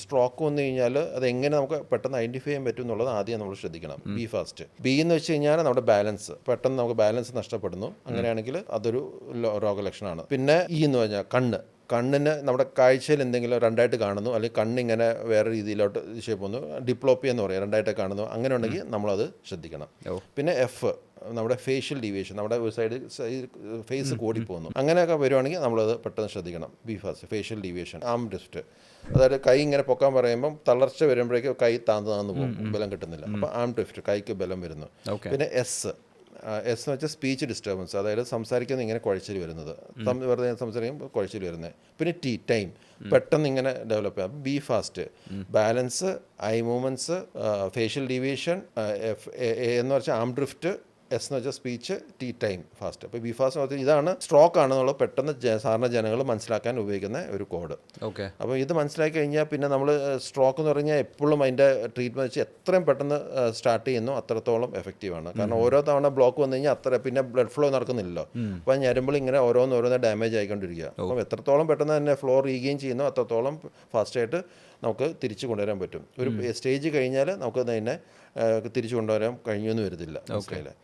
Stroke വന്നു കഴിഞ്ഞാൽ അത് എങ്ങനെ നമുക്ക് പെട്ടെന്ന് ഐഡൻറ്റിഫൈ ചെയ്യാൻ പറ്റും എന്നുള്ളത് ആദ്യം നമ്മൾ ശ്രദ്ധിക്കണം. Be fast. ബി എന്ന് വെച്ച് കഴിഞ്ഞാൽ നമ്മുടെ ബാലൻസ്, പെട്ടെന്ന് നമുക്ക് ബാലൻസ് നഷ്ടപ്പെടുന്നു. അങ്ങനെയാണെങ്കിൽ അതൊരു രോഗലക്ഷണമാണ്. പിന്നെ ഈ എന്ന് പറഞ്ഞാൽ കണ്ണിന് നമ്മുടെ കാഴ്ചയിൽ എന്തെങ്കിലും രണ്ടായിട്ട് കാണുന്നു, അല്ലെങ്കിൽ കണ്ണിങ്ങനെ വേറെ രീതിയിലോട്ട് ഷേപ്പ് വന്നു, ഡിപ്ലോപ്പിയ എന്ന് പറയും, രണ്ടായിട്ട് കാണുന്നു, അങ്ങനെ ഉണ്ടെങ്കിൽ നമ്മളത് ശ്രദ്ധിക്കണം. പിന്നെ എഫ്, നമ്മുടെ ഫേഷ്യൽ ഡീവിയേഷൻ, നമ്മുടെ ഒരു സൈഡ് ഫേസ് കൂടിപ്പോകുന്നു, അങ്ങനെയൊക്കെ വരുവാണെങ്കിൽ നമ്മളത് പെട്ടെന്ന് ശ്രദ്ധിക്കണം. Be fast, facial deviation. Arm drift, അതായത് കൈ ഇങ്ങനെ പൊക്കാൻ പറയുമ്പം തളർച്ച വരുമ്പോഴേക്കും കൈ താന്ന് പോകും, ബലം കിട്ടുന്നില്ല. അപ്പോൾ ആം ഡ്രിഫ്റ്റ്, കൈക്ക് ബലം വരുന്നു. പിന്നെ എസ് എന്ന് വെച്ചാൽ സ്പീച്ച് ഡിസ്റ്റർബൻസ്, അതായത് സംസാരിക്കുന്നത് ഇങ്ങനെ കുഴച്ചിൽ വരുന്നത്, വെറുതെ സംസാരിക്കുമ്പോൾ കുഴച്ചിൽ വരുന്നത്. പിന്നെ ടൈം, പെട്ടെന്ന് ഇങ്ങനെ ഡെവലപ്പ് ചെയ്യാം. B fast, balance, I movements, facial deviation. എന്ന് വെച്ചാൽ ആം ഡ്രിഫ്റ്റ്. എസ് എന്ന് വെച്ചാൽ സ്പീച്ച്, ടൈം ഫാസ്റ്റ്. അപ്പോൾ ബി ഫാസ്റ്റ് എന്ന് പറഞ്ഞാൽ ഇതാണ് സ്ട്രോക്ക് ആണെന്നുള്ളത് പെട്ടെന്ന് സാധാരണ ജനങ്ങൾ മനസ്സിലാക്കാൻ ഉപയോഗിക്കുന്ന ഒരു കോഡ്. അപ്പോൾ ഇത് മനസ്സിലാക്കി കഴിഞ്ഞാൽ പിന്നെ നമ്മൾ സ്ട്രോക്ക് എന്ന് പറഞ്ഞാൽ എപ്പോഴും അതിൻ്റെ ട്രീറ്റ്മെൻറ്റ് വെച്ച് എത്രയും പെട്ടെന്ന് സ്റ്റാർട്ട് ചെയ്യുന്നു അത്രത്തോളം എഫക്റ്റീവാണ്. കാരണം ഓരോ തവണ ബ്ലോക്ക് വന്നു കഴിഞ്ഞാൽ പിന്നെ ബ്ലഡ് ഫ്ലോ നടക്കുന്നില്ലല്ലോ. അപ്പോൾ ഞരമ്പിൾ ഇങ്ങനെ ഓരോന്ന് ഡാമേജ് ആയിക്കൊണ്ടിരിക്കുക. അപ്പം എത്രത്തോളം പെട്ടെന്ന് തന്നെ ഫ്ലോ റീഗെയിൻ ചെയ്യുന്നു അത്രത്തോളം ഫാസ്റ്റായിട്ട് നമുക്ക് തിരിച്ചു കൊണ്ടുവരാൻ പറ്റും. ഒരു സ്റ്റേജ് കഴിഞ്ഞാൽ നമുക്ക് അതിനെ തിരിച്ചു കൊണ്ടുവരാൻ കഴിഞ്ഞൊന്നും വരുന്നില്ല. മനസ്സിലായില്ലേ?